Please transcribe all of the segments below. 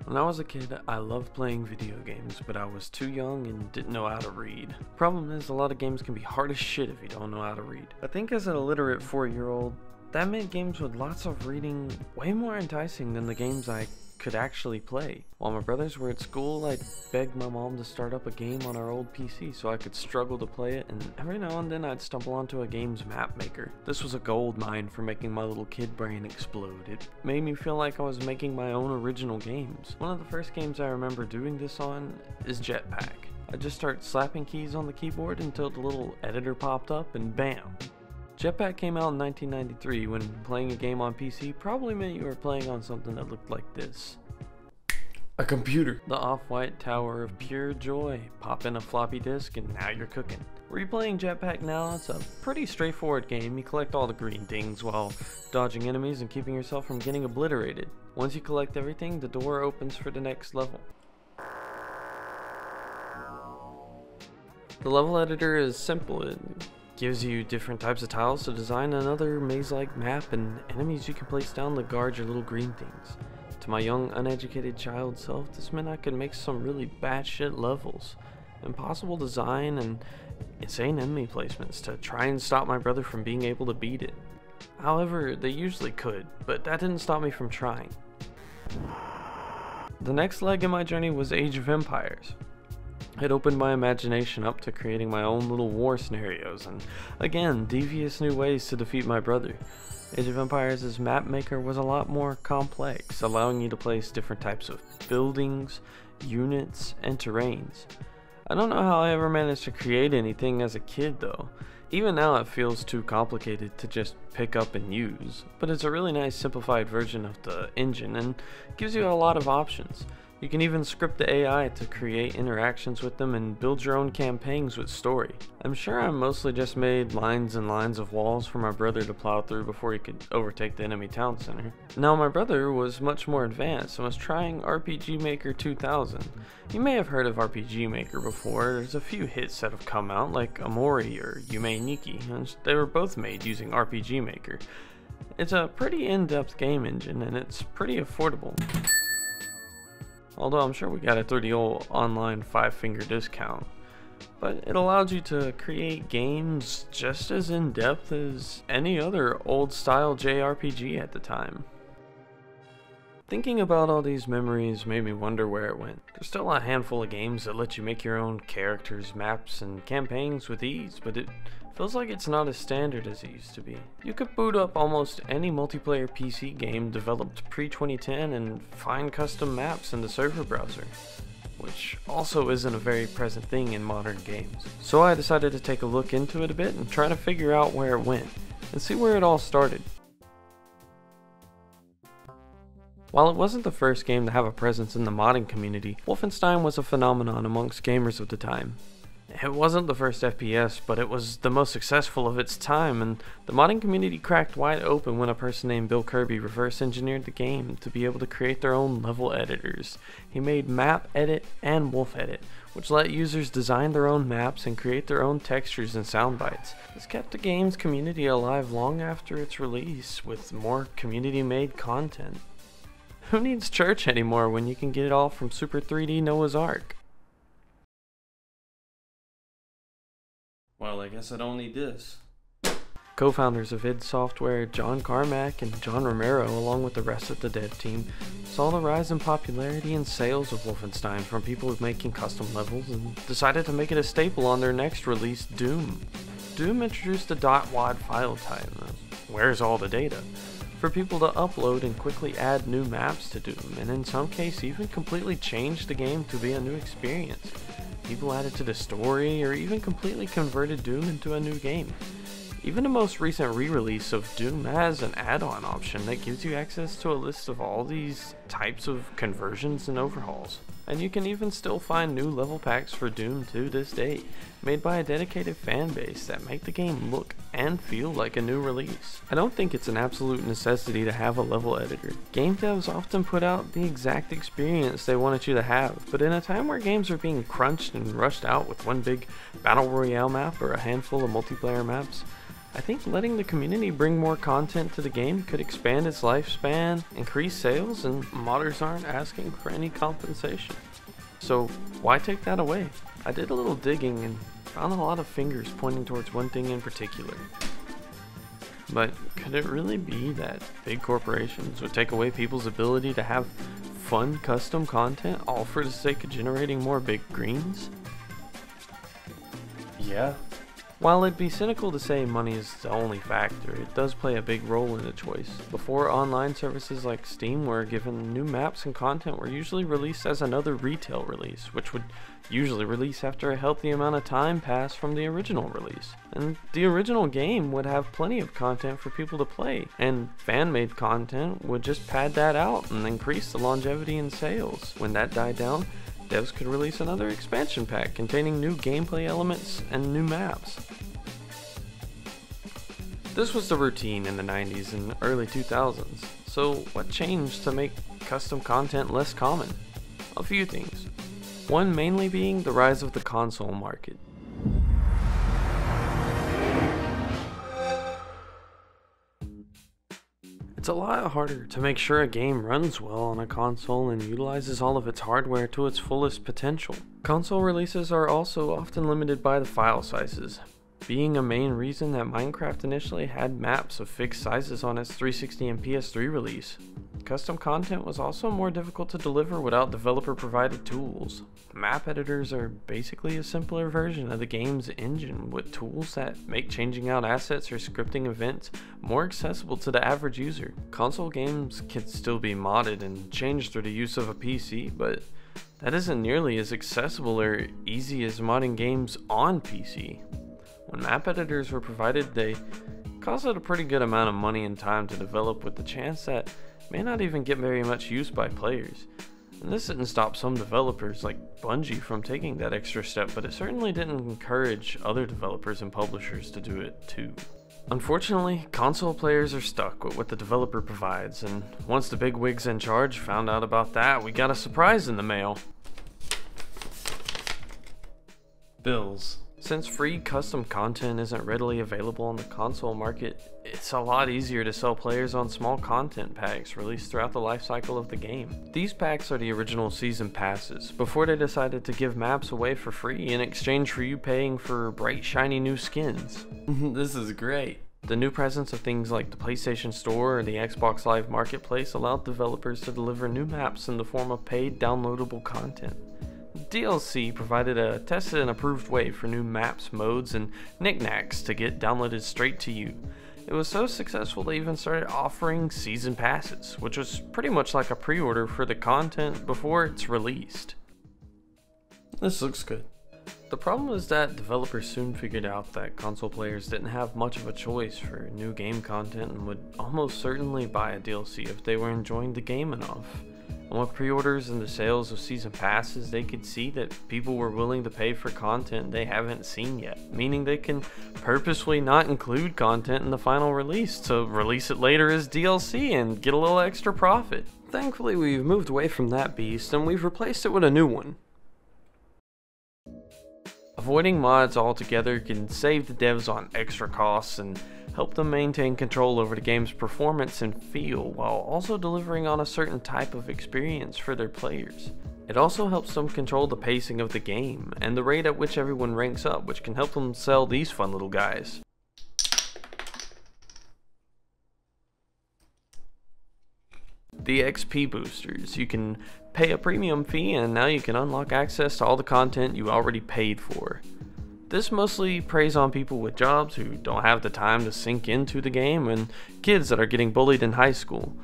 When I was a kid, I loved playing video games, but I was too young and didn't know how to read. Problem is, a lot of games can be hard as shit if you don't know how to read. I think as an illiterate 4-year-old, that made games with lots of reading way more enticing than the games I could actually play. While my brothers were at school, I begged my mom to start up a game on our old PC so I could struggle to play it, and every now and then I'd stumble onto a game's map maker. This was a gold mine for making my little kid brain explode. It made me feel like I was making my own original games. One of the first games I remember doing this on is Jetpack. I'd just start slapping keys on the keyboard until the little editor popped up and bam! Jetpack came out in 1993 when playing a game on PC probably meant you were playing on something that looked like this. A computer. The off-white tower of pure joy. Pop in a floppy disk and now you're cooking. Replaying Jetpack now, it's a pretty straightforward game. You collect all the green things while dodging enemies and keeping yourself from getting obliterated. Once you collect everything, the door opens for the next level. The level editor is simple. It gives you different types of tiles to design another maze-like map and enemies you can place down to guard your little green things. To my young, uneducated child self, this meant I could make some really batshit levels, impossible design, and insane enemy placements to try and stop my brother from being able to beat it. However, they usually could, but that didn't stop me from trying. The next leg in my journey was Age of Empires. It opened my imagination up to creating my own little war scenarios and, again, devious new ways to defeat my brother. Age of Empires' map maker was a lot more complex, allowing you to place different types of buildings, units, and terrains. I don't know how I ever managed to create anything as a kid though. Even now it feels too complicated to just pick up and use, but it's a really nice simplified version of the engine and gives you a lot of options. You can even script the AI to create interactions with them and build your own campaigns with story. I'm sure I mostly just made lines and lines of walls for my brother to plow through before he could overtake the enemy town center. Now my brother was much more advanced and was trying RPG Maker 2000. You may have heard of RPG Maker before. There's a few hits that have come out like Amori or Yume Nikki, and they were both made using RPG Maker. It's a pretty in-depth game engine and it's pretty affordable. Although I'm sure we got it through the old online 5-finger discount. But it allowed you to create games just as in-depth as any other old-style JRPG at the time. Thinking about all these memories made me wonder where it went. There's still a handful of games that let you make your own characters, maps, and campaigns with ease, but it feels like it's not as standard as it used to be. You could boot up almost any multiplayer PC game developed pre-2010 and find custom maps in the server browser, which also isn't a very present thing in modern games. So I decided to take a look into it a bit and try to figure out where it went, and see where it all started. While it wasn't the first game to have a presence in the modding community, Wolfenstein was a phenomenon amongst gamers of the time. It wasn't the first FPS, but it was the most successful of its time, and the modding community cracked wide open when a person named Bill Kirby reverse engineered the game to be able to create their own level editors. He made Map Edit and Wolf Edit, which let users design their own maps and create their own textures and sound bites. This kept the game's community alive long after its release, with more community-made content. Who needs church anymore when you can get it all from Super 3D Noah's Ark? Well, I guess I don't need this. Co-founders of id Software, John Carmack and John Romero, along with the rest of the dev team, saw the rise in popularity and sales of Wolfenstein from people making custom levels and decided to make it a staple on their next release, Doom. Doom introduced the .wad file type, where's all the data, for people to upload and quickly add new maps to Doom, and in some cases even completely changed the game to be a new experience. People added to the story or even completely converted Doom into a new game. Even the most recent re-release of Doom has an add-on option that gives you access to a list of all these types of conversions and overhauls. And you can even still find new level packs for Doom to this day, made by a dedicated fan base that make the game look and feel like a new release. I don't think it's an absolute necessity to have a level editor. Game devs often put out the exact experience they wanted you to have, but in a time where games are being crunched and rushed out with one big battle royale map or a handful of multiplayer maps, I think letting the community bring more content to the game could expand its lifespan, increase sales, and modders aren't asking for any compensation. So why take that away? I did a little digging and found a lot of fingers pointing towards one thing in particular. But could it really be that big corporations would take away people's ability to have fun custom content all for the sake of generating more big greens? Yeah. While it'd be cynical to say money is the only factor, it does play a big role in the choice. Before, online services like Steam were given, new maps and content were usually released as another retail release, which would usually release after a healthy amount of time passed from the original release. And the original game would have plenty of content for people to play, and fan-made content would just pad that out and increase the longevity in sales. When that died down, devs could release another expansion pack containing new gameplay elements and new maps. This was the routine in the 90s and early 2000s, so what changed to make custom content less common? A few things. One mainly being the rise of the console market. It's a lot harder to make sure a game runs well on a console and utilizes all of its hardware to its fullest potential. Console releases are also often limited by the file sizes, being a main reason that Minecraft initially had maps of fixed sizes on its 360 and PS3 release. Custom content was also more difficult to deliver without developer-provided tools. Map editors are basically a simpler version of the game's engine with tools that make changing out assets or scripting events more accessible to the average user. Console games can still be modded and changed through the use of a PC, but that isn't nearly as accessible or easy as modding games on PC. When map editors were provided, they costed a pretty good amount of money and time to develop, with the chance that may not even get very much use by players. And this didn't stop some developers like Bungie from taking that extra step, but it certainly didn't encourage other developers and publishers to do it too. Unfortunately, console players are stuck with what the developer provides, and once the bigwigs in charge found out about that, we got a surprise in the mail. Bills. Since free custom content isn't readily available on the console market, it's a lot easier to sell players on small content packs released throughout the life cycle of the game. These packs are the original season passes, before they decided to give maps away for free in exchange for you paying for bright shiny new skins. This is great. The new presence of things like the PlayStation Store or the Xbox Live Marketplace allowed developers to deliver new maps in the form of paid downloadable content. DLC provided a tested and approved way for new maps, modes, and knickknacks to get downloaded straight to you. It was so successful they even started offering season passes, which was pretty much like a pre-order for the content before it's released. This looks good. The problem is that developers soon figured out that console players didn't have much of a choice for new game content and would almost certainly buy a DLC if they were enjoying the game enough. And with pre-orders and the sales of season passes, they could see that people were willing to pay for content they haven't seen yet, meaning they can purposefully not include content in the final release to release it later as DLC and get a little extra profit. Thankfully, we've moved away from that beast and we've replaced it with a new one. Avoiding mods altogether can save the devs on extra costs and help them maintain control over the game's performance and feel, while also delivering on a certain type of experience for their players. It also helps them control the pacing of the game and the rate at which everyone ranks up, which can help them sell these fun little guys. The XP boosters. You can pay a premium fee and now you can unlock access to all the content you already paid for. This mostly preys on people with jobs who don't have the time to sink into the game and kids that are getting bullied in high school.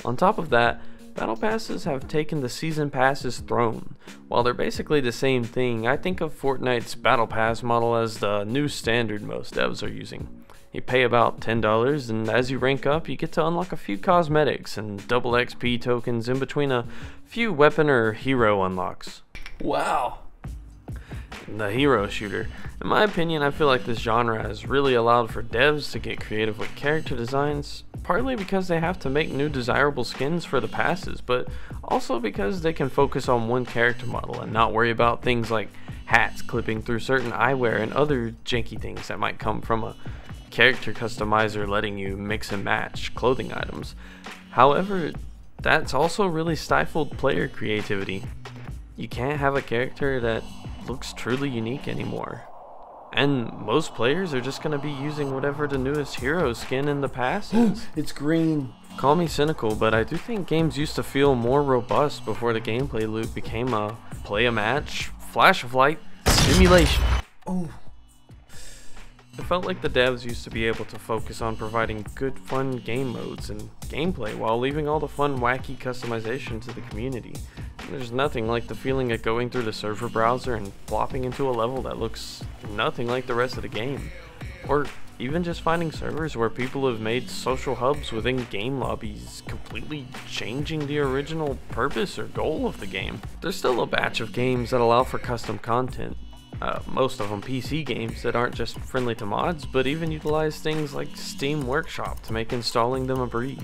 On top of that, battle passes have taken the season pass's throne. While they're basically the same thing, I think of Fortnite's battle pass model as the new standard most devs are using. You pay about $10 and as you rank up you get to unlock a few cosmetics and double XP tokens in between a few weapon or hero unlocks. Wow! The hero shooter. In my opinion, I feel like this genre has really allowed for devs to get creative with character designs, partly because they have to make new desirable skins for the passes, but also because they can focus on one character model and not worry about things like hats clipping through certain eyewear and other janky things that might come from a character customizer letting you mix and match clothing items. However, that's also really stifled player creativity. You can't have a character that looks truly unique anymore. And most players are just going to be using whatever the newest hero skin in the past is. It's green. Call me cynical, but I do think games used to feel more robust before the gameplay loop became a play a match, flash of light, simulation. Oh. It felt like the devs used to be able to focus on providing good fun game modes and gameplay while leaving all the fun wacky customization to the community. There's nothing like the feeling of going through the server browser and flopping into a level that looks nothing like the rest of the game. Or even just finding servers where people have made social hubs within game lobbies, completely changing the original purpose or goal of the game. There's still a batch of games that allow for custom content. Most of them PC games that aren't just friendly to mods, but even utilize things like Steam Workshop to make installing them a breeze.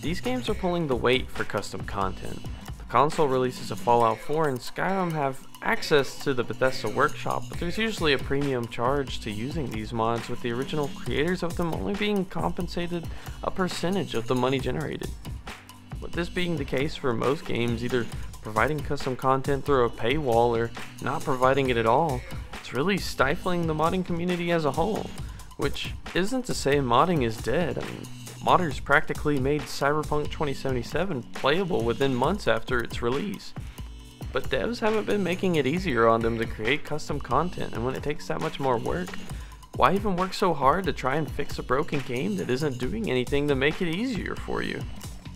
These games are pulling the weight for custom content. The console releases of Fallout 4 and Skyrim have access to the Bethesda Workshop, but there's usually a premium charge to using these mods, with the original creators of them only being compensated a percentage of the money generated. With this being the case for most games, either providing custom content through a paywall or not providing it at all, it's really stifling the modding community as a whole. Which isn't to say modding is dead. I mean, modders practically made Cyberpunk 2077 playable within months after its release. But devs haven't been making it easier on them to create custom content, and when it takes that much more work, why even work so hard to try and fix a broken game that isn't doing anything to make it easier for you?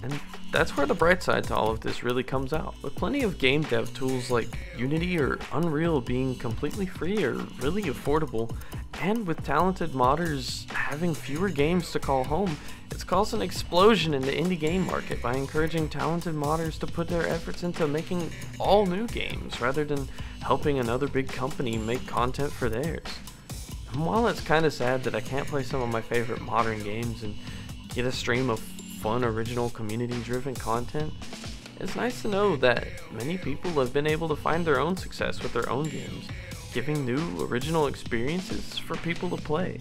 And that's where the bright side to all of this really comes out. With plenty of game dev tools like Unity or Unreal being completely free or really affordable, and with talented modders having fewer games to call home, it's caused an explosion in the indie game market by encouraging talented modders to put their efforts into making all new games rather than helping another big company make content for theirs. And while it's kinda sad that I can't play some of my favorite modern games and get a stream of fun, original, community-driven content, it's nice to know that many people have been able to find their own success with their own games, giving new, original experiences for people to play.